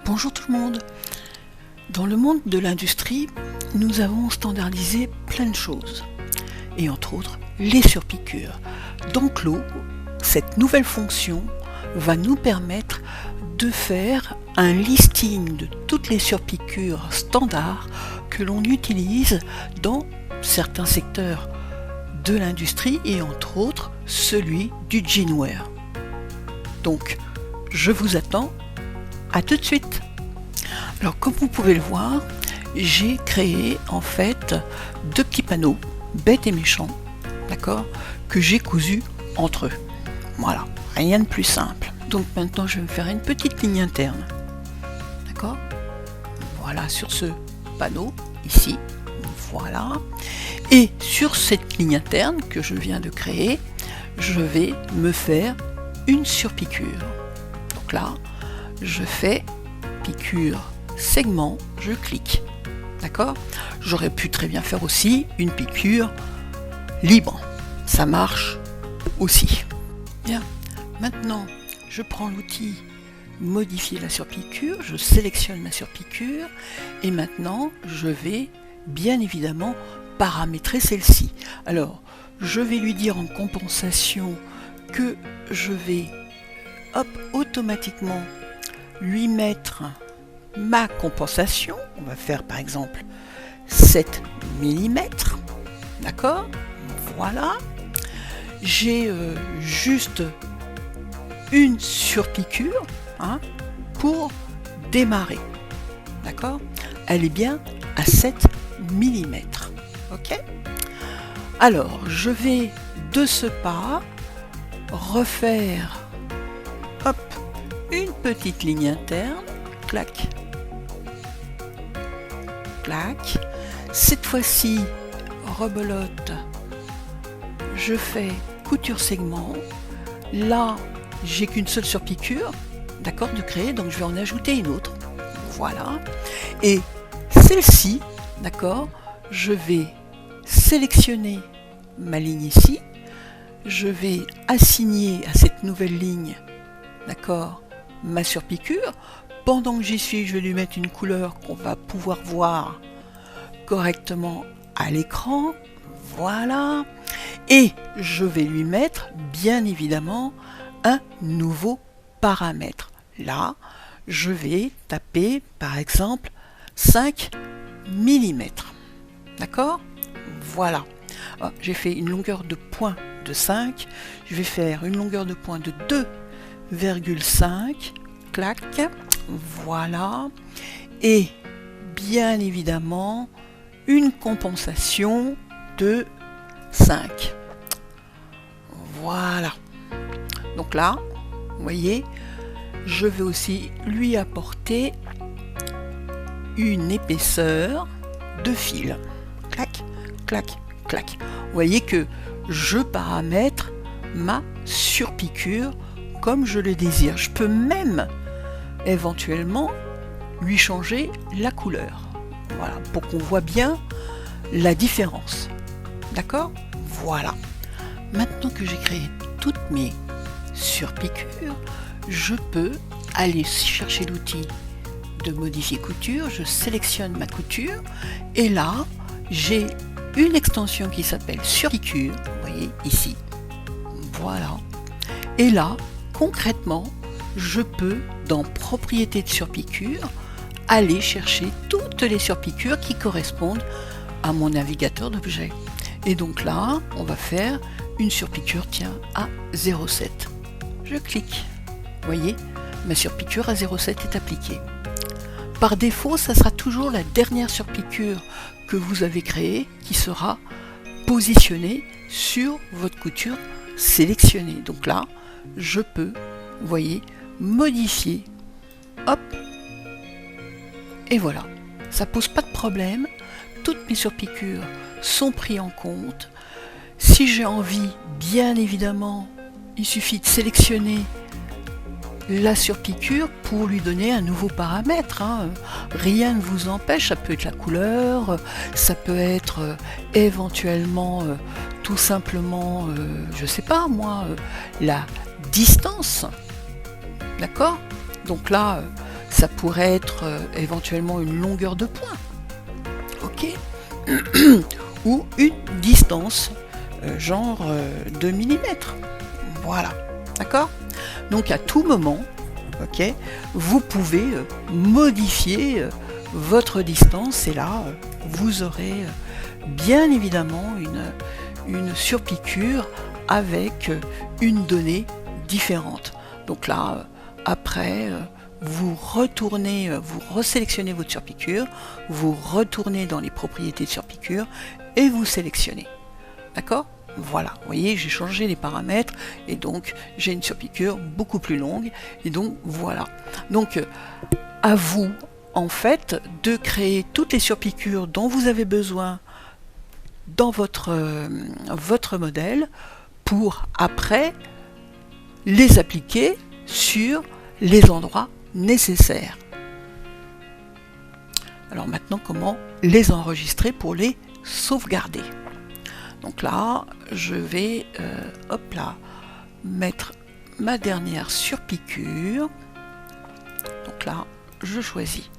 Bonjour tout le monde. Dans le monde de l'industrie, nous avons standardisé plein de choses, et entre autres les surpiqûres. Dans Clos, cette nouvelle fonction va nous permettre de faire un listing de toutes les surpiqûres standards que l'on utilise dans certains secteurs de l'industrie et entre autres celui du jeanswear. Donc, je vous attends. À tout de suite. Alors comme vous pouvez le voir, j'ai créé en fait deux petits panneaux, bêtes et méchants, d'accord, que j'ai cousus entre eux. Voilà, rien de plus simple. Donc maintenant je vais me faire une petite ligne interne, d'accord. Voilà, sur ce panneau ici, voilà. Et sur cette ligne interne que je viens de créer, je vais me faire une surpiqûre. Donc là, je fais piqûre segment, je clique, d'accord. J'aurais pu très bien faire aussi une piqûre libre, ça marche aussi. Bien, maintenant je prends l'outil modifier la surpiqûre, je sélectionne ma surpiqûre et maintenant je vais bien évidemment paramétrer celle-ci. Alors je vais lui dire en compensation que je vais automatiquement lui mettre ma compensation. On va faire par exemple 7 mm, d'accord. Voilà, j'ai juste une surpiqûre pour démarrer, d'accord. Elle est bien à 7 mm, ok. Alors je vais de ce pas refaire une petite ligne interne, clac, clac. Cette fois-ci, rebelote, je fais couture segment. Là, j'ai qu'une seule surpiqûre, d'accord, de créer, donc je vais en ajouter une autre. Voilà. Et celle-ci, d'accord, je vais sélectionner ma ligne ici. Je vais assigner à cette nouvelle ligne, d'accord, ma surpiqûre. Pendant que j'y suis, je vais lui mettre une couleur qu'on va pouvoir voir correctement à l'écran. Voilà. Et je vais lui mettre, bien évidemment, un nouveau paramètre. Là, je vais taper, par exemple, 5 mm. D'accord ? Voilà. J'ai fait une longueur de point de 5. Je vais faire une longueur de point de 2,5. Clac. Voilà. Et bien évidemment, une compensation de 5. Voilà. Donc là, vous voyez, je vais aussi lui apporter une épaisseur de fil. Clac, clac, clac. Vous voyez que je paramètre ma surpiqûre comme je le désire. Je peux même éventuellement lui changer la couleur. Voilà, pour qu'on voit bien la différence. D'accord ? Voilà. Maintenant que j'ai créé toutes mes surpiqûres, je peux aller chercher l'outil de modifier couture. Je sélectionne ma couture et là, j'ai une extension qui s'appelle surpiqûre. Vous voyez ici. Voilà. Et là, concrètement, je peux, dans propriétés de surpiqûre, aller chercher toutes les surpiqûres qui correspondent à mon navigateur d'objets. Et donc là, on va faire une surpiqûre, tiens, à 0,7. Je clique. Vous voyez, ma surpiqûre à 0,7 est appliquée. Par défaut, ça sera toujours la dernière surpiqûre que vous avez créée qui sera positionnée sur votre couture sélectionnée. Donc là, je peux, vous voyez, modifier, hop, et voilà. Ça pose pas de problème. Toutes mes surpiqûres sont prises en compte. Si j'ai envie, bien évidemment, il suffit de sélectionner la surpiqûre pour lui donner un nouveau paramètre. Rien ne vous empêche, ça peut être la couleur, ça peut être éventuellement tout simplement, je sais pas moi, la distance. D'accord ? Donc là, Ça pourrait être éventuellement une longueur de point, ok, ou une distance, genre 2 mm. Voilà, d'accord? Donc à tout moment, ok, vous pouvez modifier votre distance et là, vous aurez bien évidemment une surpiqûre avec une donnée différente. Donc là, après, vous retournez, vous resélectionnez votre surpiqûre, vous retournez dans les propriétés de surpiqûre et vous sélectionnez. D'accord? Voilà, vous voyez, j'ai changé les paramètres et donc j'ai une surpiqûre beaucoup plus longue et donc voilà. Donc à vous en fait de créer toutes les surpiqûres dont vous avez besoin dans votre modèle pour après les appliquer sur les endroits nécessaires. Alors maintenant, comment les enregistrer pour les sauvegarder? Donc là, je vais hop là, mettre ma dernière surpiqûre. Donc là, je choisis.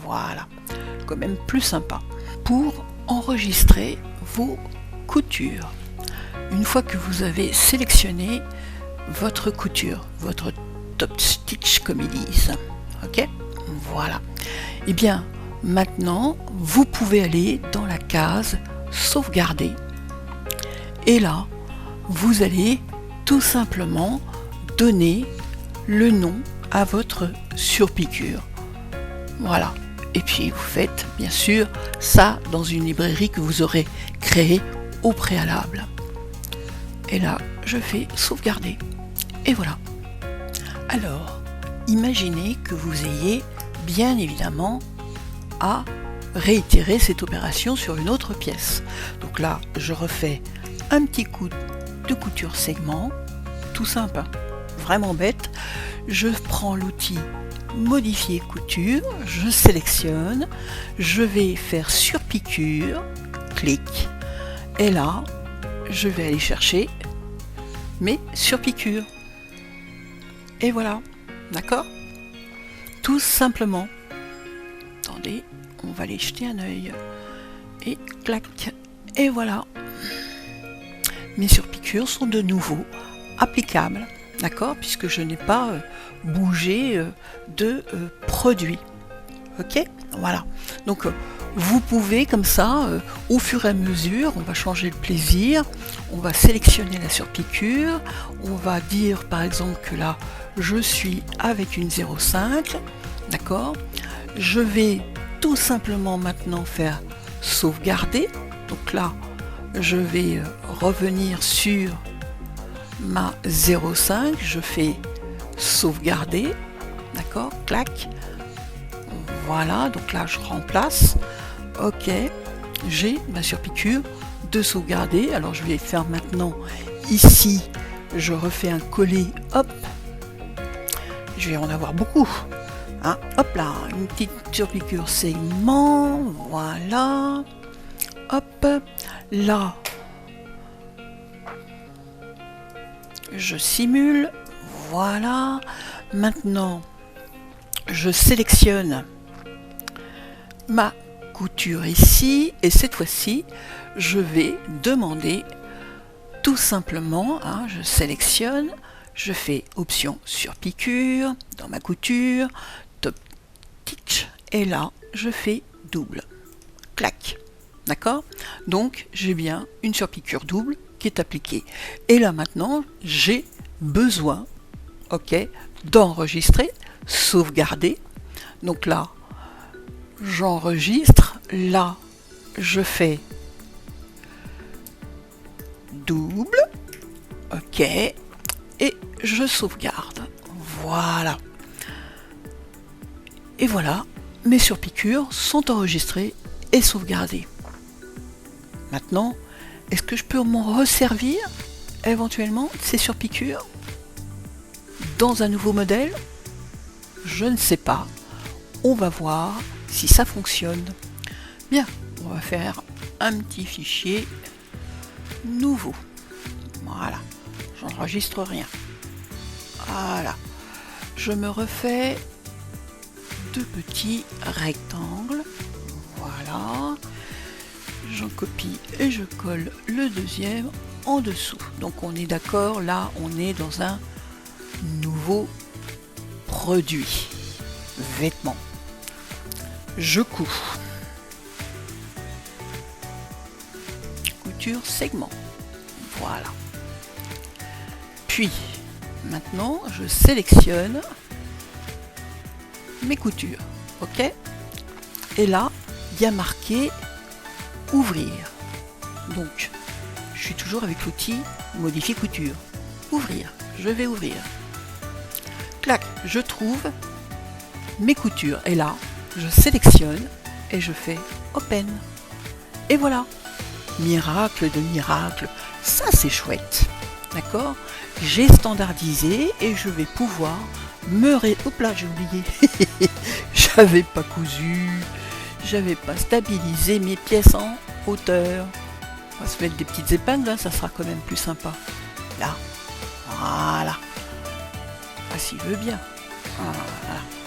Voilà, quand même plus sympa. Pour enregistrer vos coutures. Une fois que vous avez sélectionné votre couture, votre top stitch comme ils disent, ok, voilà. Et bien maintenant, vous pouvez aller dans la case sauvegarder. Et là, vous allez tout simplement donner le nom à votre surpiqûre. Voilà. Et puis vous faites bien sûr ça dans une librairie que vous aurez créée au préalable. Et là, je fais sauvegarder. Et voilà. Alors, imaginez que vous ayez bien évidemment à réitérer cette opération sur une autre pièce. Donc là, je refais un petit coup de couture segment, tout simple, hein, vraiment bête. Je prends l'outil modifier couture, je sélectionne, je vais faire surpiqûre, clic, et là, je vais aller chercher mes surpiqûres. Et voilà, d'accord? Tout simplement. Attendez, on va aller jeter un œil. Et clac, et voilà. Mes surpiqûres sont de nouveau applicables, d'accord, puisque je n'ai pas bougé de produit. Ok, voilà. Donc vous pouvez comme ça, au fur et à mesure, on va changer le plaisir, on va sélectionner la surpiqûre, on va dire par exemple que là je suis avec une 0,5, d'accord. Je vais tout simplement maintenant faire sauvegarder. Donc là, je vais revenir sur ma 0,5, je fais sauvegarder, d'accord, clac, voilà, donc là je remplace, ok, j'ai ma surpiqûre de sauvegarder. Alors je vais faire maintenant ici, je refais un coller, hop, je vais en avoir beaucoup, hein, hop là, une petite surpiqûre segment, voilà, hop, là, je simule, voilà, maintenant je sélectionne ma couture ici et cette fois-ci je vais demander tout simplement, hein, je sélectionne, je fais option surpiqûre dans ma couture, top stitch et là je fais double, clac, d'accord, donc j'ai bien une surpiqûre double qui est appliquée et là maintenant j'ai besoin, ok, d'enregistrer, sauvegarder. Donc là j'enregistre, là je fais double, ok, et je sauvegarde, voilà. Et voilà, mes surpiqûres sont enregistrées et sauvegardées. Maintenant, est-ce que je peux m'en resservir éventuellement de ces surpiqûres dans un nouveau modèle? Je ne sais pas. On va voir si ça fonctionne. Bien, on va faire un petit fichier nouveau. Voilà, j'enregistre rien. Voilà, je me refais deux petits rectangles. Voilà. J'en copie et je colle le deuxième en dessous. Donc on est d'accord, là on est dans un nouveau produit. Vêtements. Je couds. Couture segment. Voilà. Puis, maintenant, je sélectionne mes coutures. OK? Et là, il y a marqué ouvrir. Donc, je suis toujours avec l'outil modifier couture. Ouvrir. Je vais ouvrir. Clac, je trouve mes coutures. Et là, je sélectionne et je fais Open. Et voilà. Miracle de miracle. Ça, c'est chouette. D'accord? J'ai standardisé et je vais pouvoir Hop là, j'ai oublié. J'avais pas cousu. J'avais pas stabilisé mes pièces en hauteur. On va se mettre des petites épingles, hein, ça sera quand même plus sympa. Là. Voilà. Ah, s'il veut bien.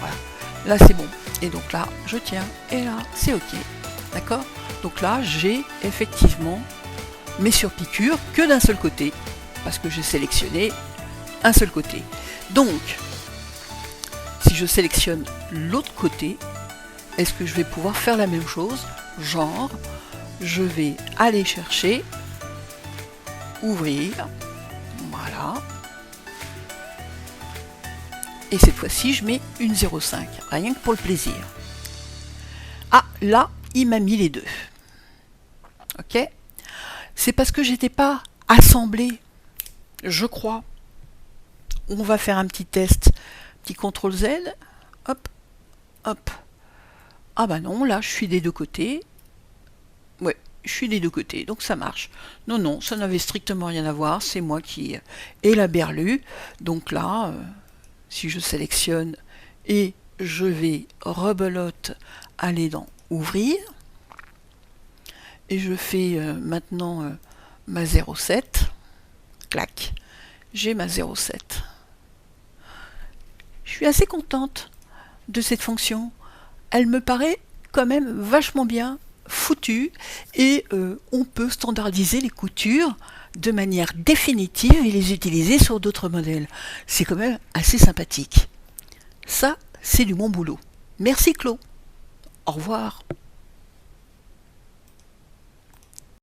Voilà. Là, c'est bon. Et donc là, je tiens. Et là, c'est OK. D'accord? Donc là, j'ai effectivement mes surpiqûres que d'un seul côté. Parce que j'ai sélectionné un seul côté. Donc, si je sélectionne l'autre côté, est-ce que je vais pouvoir faire la même chose? Genre, je vais aller chercher, ouvrir, voilà. Et cette fois-ci, je mets une 0,5, rien que pour le plaisir. Ah, là, il m'a mis les deux. OK? C'est parce que j'étais pas assemblée, je crois. On va faire un petit test. Petit CTRL Z. Hop, hop. Ah bah non, là, je suis des deux côtés. Ouais, je suis des deux côtés, donc ça marche. Non, ça n'avait strictement rien à voir. C'est moi qui ai la berlue. Donc là, si je sélectionne et je vais rebelote aller dans ouvrir. Et je fais maintenant ma 0,7. Clac. J'ai ma 0,7. Je suis assez contente de cette fonction. Elle me paraît quand même vachement bien foutue et on peut standardiser les coutures de manière définitive et les utiliser sur d'autres modèles. C'est quand même assez sympathique. Ça, c'est du bon boulot. Merci Claude. Au revoir.